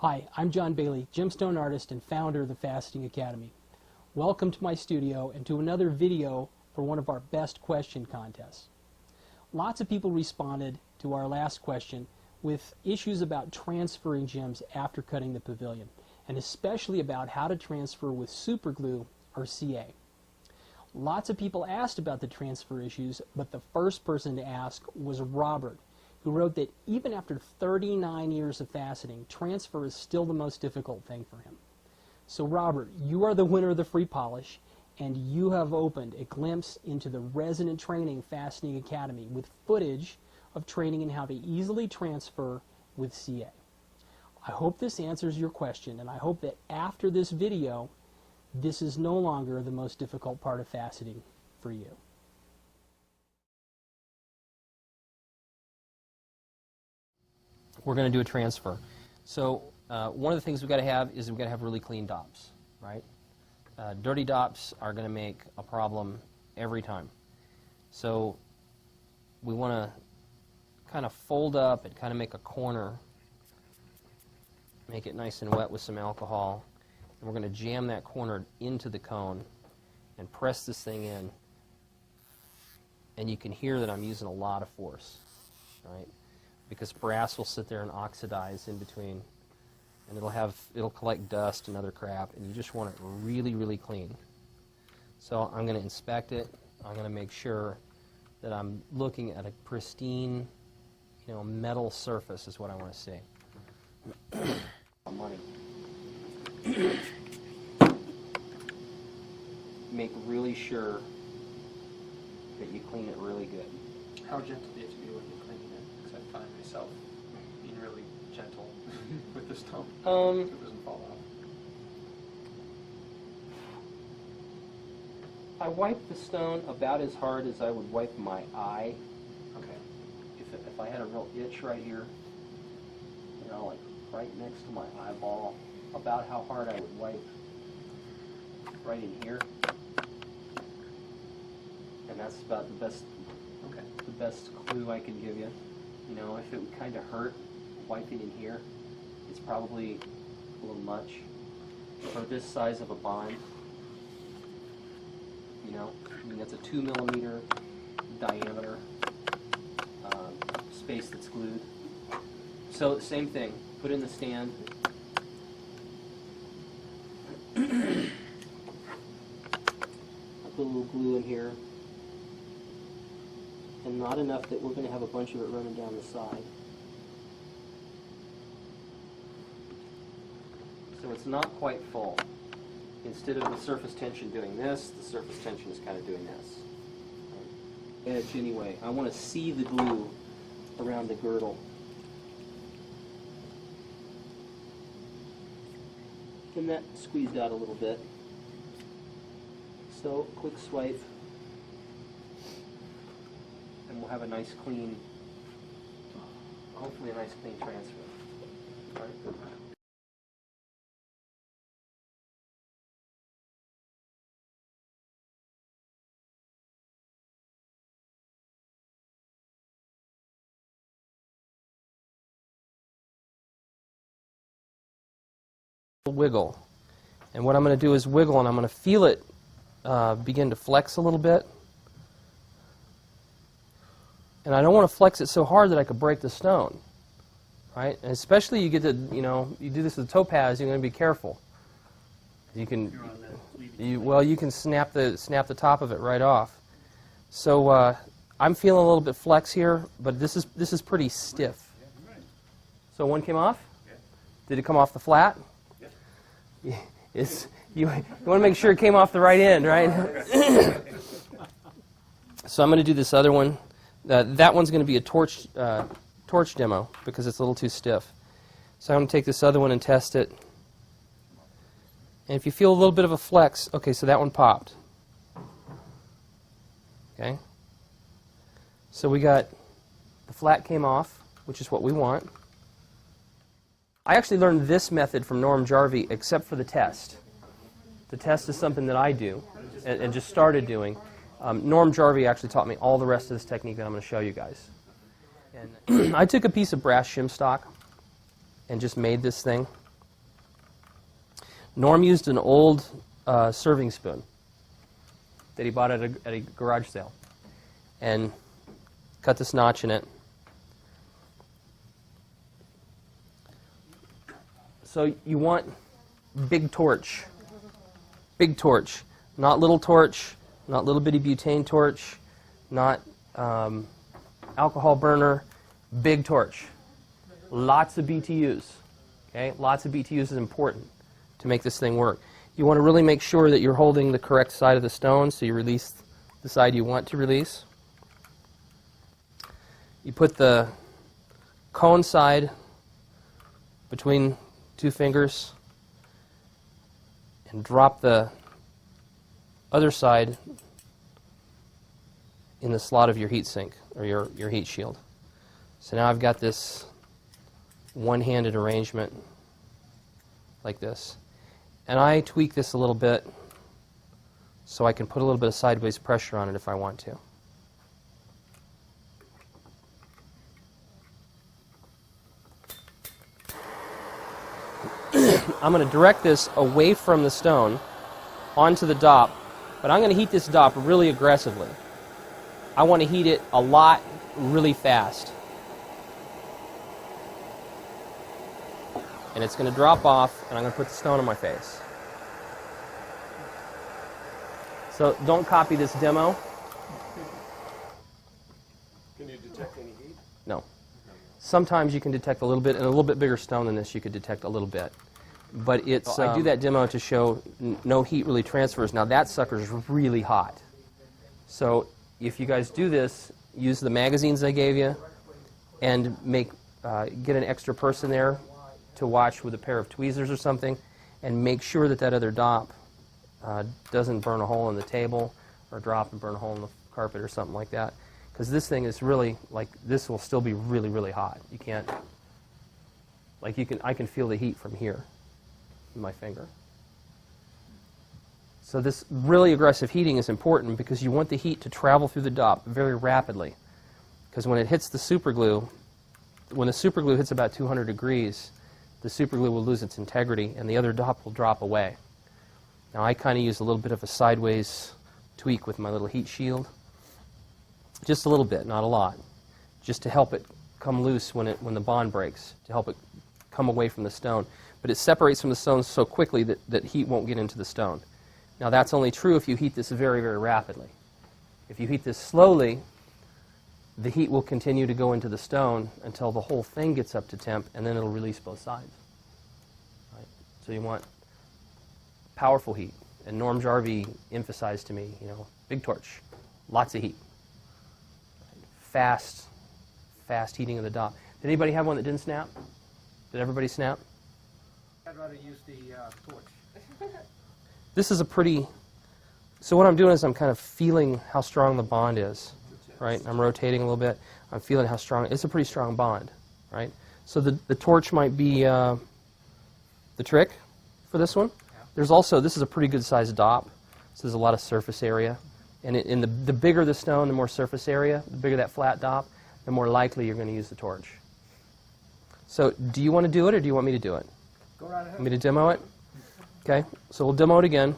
Hi, I'm John Bailey, gemstone artist and founder of the Faceting Academy. Welcome to my studio and to another video for one of our best question contests. Lots of people responded to our last question with issues about transferring gems after cutting the pavilion, and especially about how to transfer with superglue or CA. Lots of people asked about the transfer issues, but the first person to ask was Robert, who wrote that even after 39 years of faceting, transfer is still the most difficult thing for him. So Robert, you are the winner of the free polish, and you have opened a glimpse into the Resident Training Faceting Academy with footage of training in how to easily transfer with CA. I hope this answers your question, and I hope that after this video, this is no longer the most difficult part of faceting for you. We're going to do a transfer. So one of the things we've got to have is we've got to have really clean dops, right? Dirty dops are going to make a problem every time. So we want to kind of fold up and kind of make a corner, make it nice and wet with some alcohol, and we're going to jam that corner into the cone and press this thing in. And you can hear that I'm using a lot of force, right? Because brass will sit there and oxidize in between, and it'll collect dust and other crap, and you just want it really, really clean. So I'm going to inspect it. I'm going to make sure that I'm looking at a pristine, metal surface is what I want to see. Money. Make really sure that you clean it really good. How gentle do you have to be when you're cleaning it? Because I find myself being really gentle with the stone so it doesn't fall off. I wipe the stone about as hard as I would wipe my eye. Okay. If I had a real itch right here, like right next to my eyeball, about how hard I would wipe right in here. And that's about the best clue I can give you. If it would kind of hurt wiping in here, it's probably a little much. For this size of a bind, that's a 2 millimeter diameter space that's glued. So same thing, put in the stand. Put a little glue in here. And not enough that we're going to have a bunch of it running down the side. So it's not quite full. Instead of the surface tension doing this, the surface tension is kind of doing this. Edge anyway. I want to see the glue around the girdle. And that squeezed out a little bit. So quick swipe. And we'll have a nice clean, hopefully a nice clean transfer. All right. Wiggle. And what I'm going to do is wiggle, and I'm going to feel it begin to flex a little bit. And I don't want to flex it so hard that I could break the stone, right? And especially you get to, you do this with topaz, you're going to be careful. You can, you can snap the top of it right off. So I'm feeling a little bit flex here, but this is pretty stiff. So one came off? Did it come off the flat? You want to make sure it came off the right end, right? So I'm going to do this other one. That one's going to be a torch demo because it's a little too stiff. So I'm going to take this other one and test it. And if you feel a little bit of a flex, okay, so that one popped. Okay. So we got the flat came off, which is what we want. I actually learned this method from Norm Jarvie, except for the test. The test is something that I do and just started doing. Norm Jarvie actually taught me all the rest of this technique that I'm going to show you guys. And I took a piece of brass shim stock and just made this thing. Norm used an old serving spoon that he bought at a garage sale and cut this notch in it. So you want big torch, not little torch, not little bitty butane torch, not alcohol burner, big torch. Lots of BTUs. Okay, lots of BTUs is important to make this thing work. You want to really make sure that you're holding the correct side of the stone, so you release the side you want to release. You put the cone side between two fingers and drop the other side in the slot of your heat sink or your heat shield. So now I've got this one-handed arrangement like this. And I tweak this a little bit so I can put a little bit of sideways pressure on it if I want to. I'm going to direct this away from the stone onto the dop, but I'm going to heat this dop really aggressively. I want to heat it a lot, really fast. And it's going to drop off, and I'm going to put the stone on my face. So don't copy this demo. Can you detect any heat? No. Sometimes you can detect a little bit, and a little bit bigger stone than this you could detect a little bit. But it's, I do that demo to show no heat really transfers. Now that sucker's really hot. So if you guys do this, use the magazines I gave you, and get an extra person there to watch with a pair of tweezers or something, and make sure that that other dop doesn't burn a hole in the table or drop and burn a hole in the carpet or something like that. Because this thing is really, like, this will still be really, really hot. You can't, like, I can feel the heat from here in my finger. So this really aggressive heating is important because you want the heat to travel through the dop very rapidly. Because when it hits the superglue, when the superglue hits about 200 degrees, the superglue will lose its integrity and the other dop will drop away. Now I kind of use a little bit of a sideways tweak with my little heat shield. Just a little bit, not a lot. Just to help it come loose when the bond breaks, to help it come away from the stone. But it separates from the stone so quickly that heat won't get into the stone. Now that's only true if you heat this very, very rapidly. If you heat this slowly, the heat will continue to go into the stone until the whole thing gets up to temp, and then it'll release both sides. Right? So you want powerful heat. And Norm Jarvie emphasized to me, big torch, lots of heat. Fast heating of the dop. Did anybody have one that didn't snap? Did everybody snap? I'd rather use the torch. This is a pretty... So what I'm doing is I'm kind of feeling how strong the bond is, right? I'm rotating a little bit. I'm feeling how strong... It's a pretty strong bond, right? So the torch might be the trick for this one. There's also... This is a pretty good sized dop, so there's a lot of surface area. And the bigger the stone, the more surface area, the bigger that flat dop, the more likely you're going to use the torch. So do you want to do it, or do you want me to do it? Go right ahead. Want me to demo it? Okay, so we'll demo it again.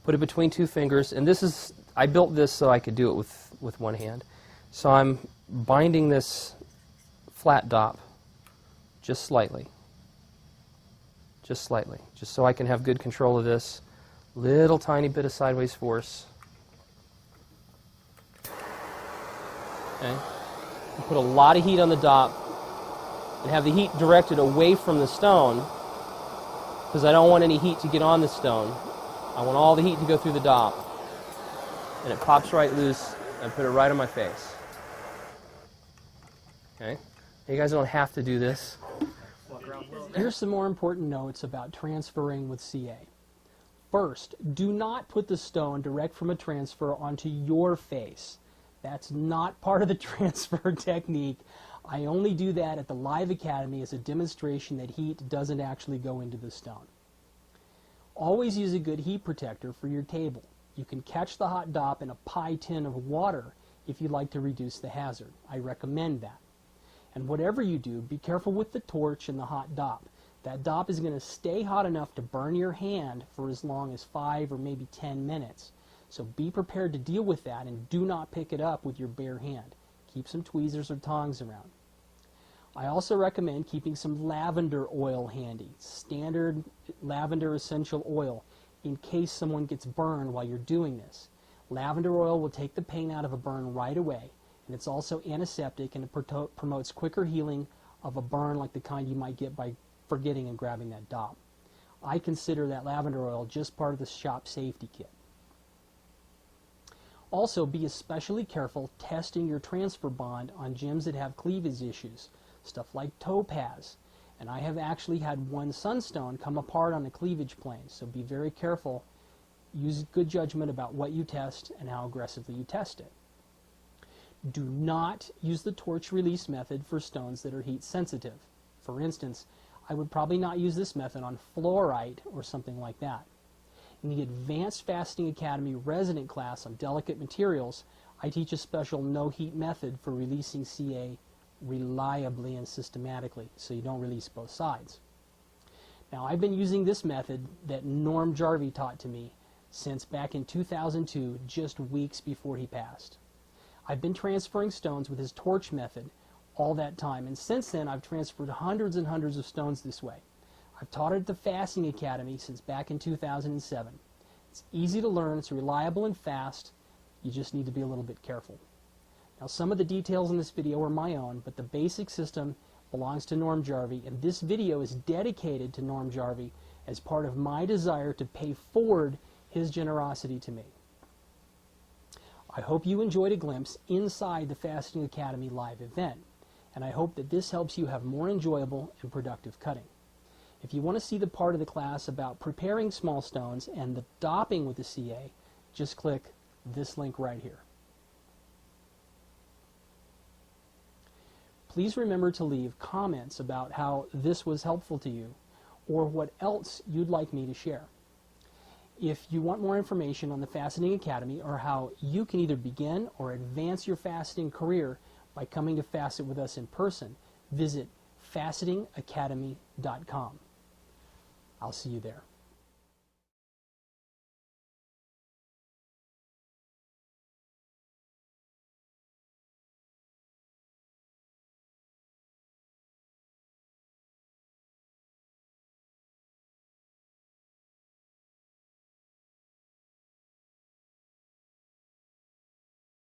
Put it between two fingers, and this is, I built this so I could do it with one hand. So I'm binding this flat dop just slightly. Just slightly, just so I can have good control of this. Little tiny bit of sideways force. Okay. You put a lot of heat on the dop and have the heat directed away from the stone because I don't want any heat to get on the stone. I want all the heat to go through the dop. And it pops right loose and I put it right on my face. Okay. You guys don't have to do this. Here's some more important notes about transferring with CA. First, do not put the stone direct from a transfer onto your face. That's not part of the transfer technique. I only do that at the Live Academy as a demonstration that heat doesn't actually go into the stone. Always use a good heat protector for your table. You can catch the hot dop in a pie tin of water if you'd like to reduce the hazard. I recommend that. And whatever you do, be careful with the torch and the hot dop. That dop is going to stay hot enough to burn your hand for as long as 5 or maybe 10 minutes. So be prepared to deal with that and do not pick it up with your bare hand. Keep some tweezers or tongs around. I also recommend keeping some lavender oil handy, standard lavender essential oil, in case someone gets burned while you're doing this. Lavender oil will take the pain out of a burn right away, and it's also antiseptic, and it promotes quicker healing of a burn like the kind you might get by forgetting and grabbing that dop. I consider that lavender oil just part of the shop safety kit. Also, be especially careful testing your transfer bond on gems that have cleavage issues, stuff like topaz. And I have actually had one sunstone come apart on the cleavage plane, so be very careful. Use good judgment about what you test and how aggressively you test it. Do not use the torch release method for stones that are heat sensitive. For instance, I would probably not use this method on fluorite or something like that. In the Advanced Faceting Academy resident class on delicate materials, I teach a special no-heat method for releasing CA reliably and systematically, so you don't release both sides. Now, I've been using this method that Norm Jarvie taught to me since back in 2002, just weeks before he passed. I've been transferring stones with his torch method all that time, and since then I've transferred hundreds and hundreds of stones this way. I've taught it at the Faceting Academy since back in 2007. It's easy to learn, it's reliable and fast, you just need to be a little bit careful. Now, some of the details in this video are my own, but the basic system belongs to Norm Jarvie, and this video is dedicated to Norm Jarvie as part of my desire to pay forward his generosity to me. I hope you enjoyed a glimpse inside the Faceting Academy live event, and I hope that this helps you have more enjoyable and productive cutting. If you want to see the part of the class about preparing small stones and the dopping with the CA, just click this link right here. Please remember to leave comments about how this was helpful to you or what else you'd like me to share. If you want more information on the Faceting Academy or how you can either begin or advance your faceting career by coming to facet with us in person, visit facetingacademy.com. I'll see you there.